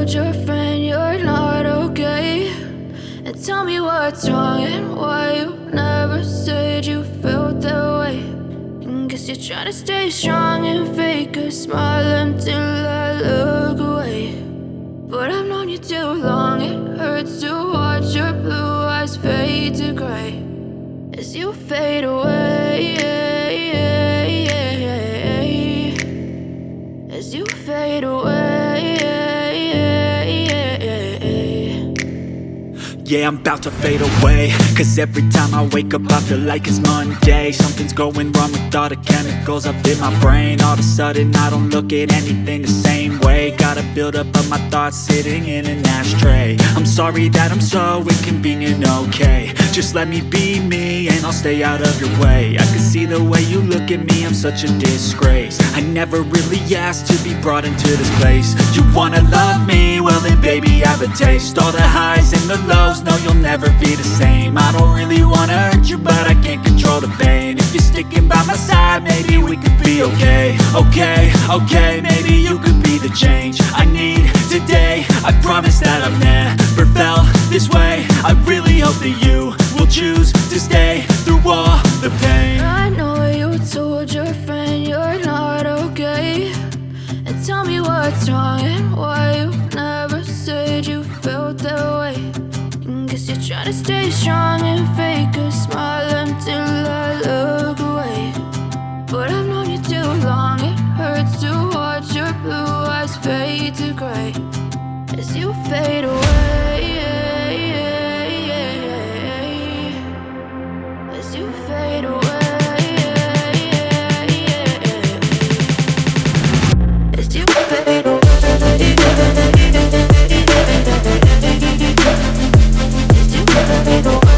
told your friend you're not okay? And tell me what's wrong and why you never said you felt that way. And guess you're trying to stay strong and fake a smile until I look away. But I've known you too long, it hurts to watch your blue eyes fade to gray as you fade away, as you fade away. Yeah, I'm about to fade away, cause every time I wake up I feel like it's Monday. Something's going wrong with all the chemicals up in my brain. All of a sudden I don't look at anything the same way. Got a buildup of my thoughts sitting in an ashtray. I'm sorry that I'm so inconvenient, okay? Just let me be me and I'll stay out of your way. I can see the way you look at me, I'm such a disgrace. I never really asked to be brought into this place. You wanna love me? Well then baby, have a taste. All the highs and the lows, no, you'll never be the same. I don't really wanna hurt you, but I can't control the pain. If you're sticking by my side, maybe we could be okay. Okay, maybe you could be the change I need today. I promise that I've never felt this way. I really hope that you will choose to stay through all the pain. I know you told your friend you're not okay. And tell me what's wrong and why you never said you felt that way. And guess you're trying to stay strong and fake a smile until I look away. But I've known you too long, it hurts to watch your blue eyes fade to gray as you fade away, as you fade away. As you fade away, as you fade away.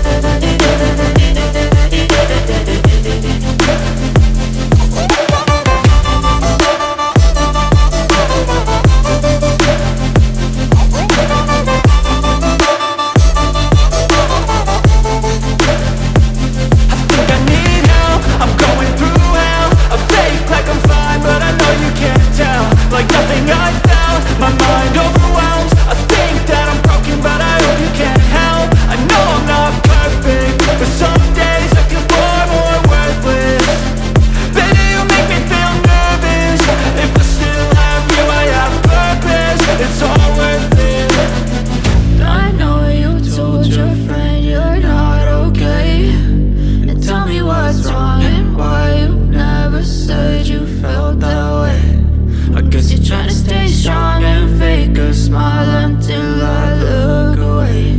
Like nothing I found, my mind overwhelms. I think that I'm broken, but I hope you can't help. I know I'm not perfect, but some days I feel far more worthless. Baby, you make me feel nervous. If I still have you, I have purpose. It's all worth it. I know you told your friend you're not okay. And tell me what's wrong and why you never said you felt that way. I guess you're trying to stay strong and fake a smile until I look away.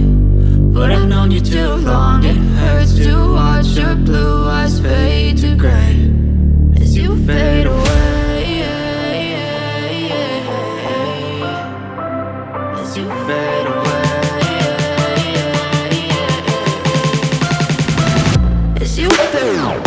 But I've known you too long, it hurts to watch your blue eyes fade to gray as you fade away, as you fade away, as you fade away.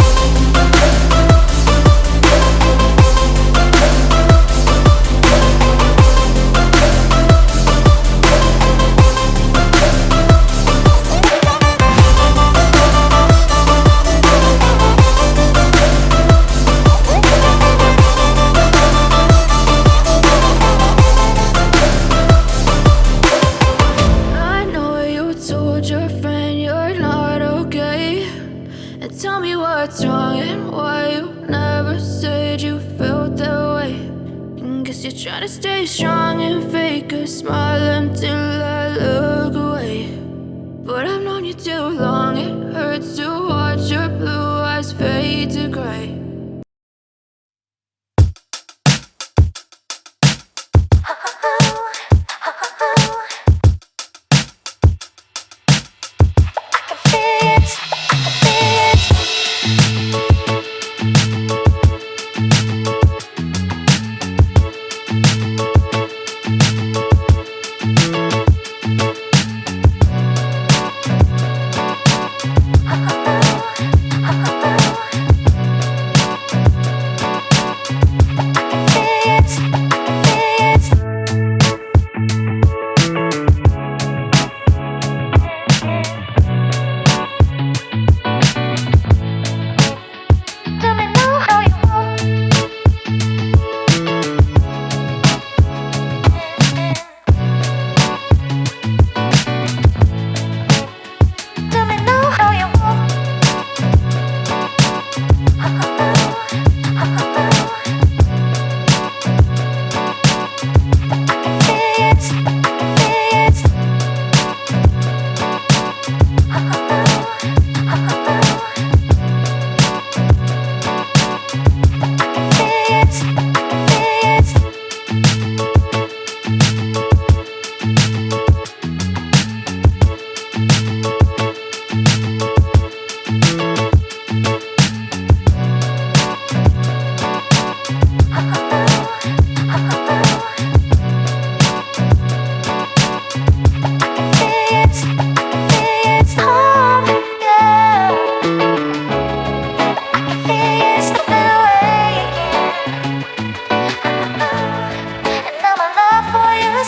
Tell me what's wrong and why you never said you felt that way. And guess you're trying to stay strong and fake a smile until I look away. But I've known you too long, it hurts to watch your blue eyes fade to gray.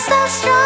so strong.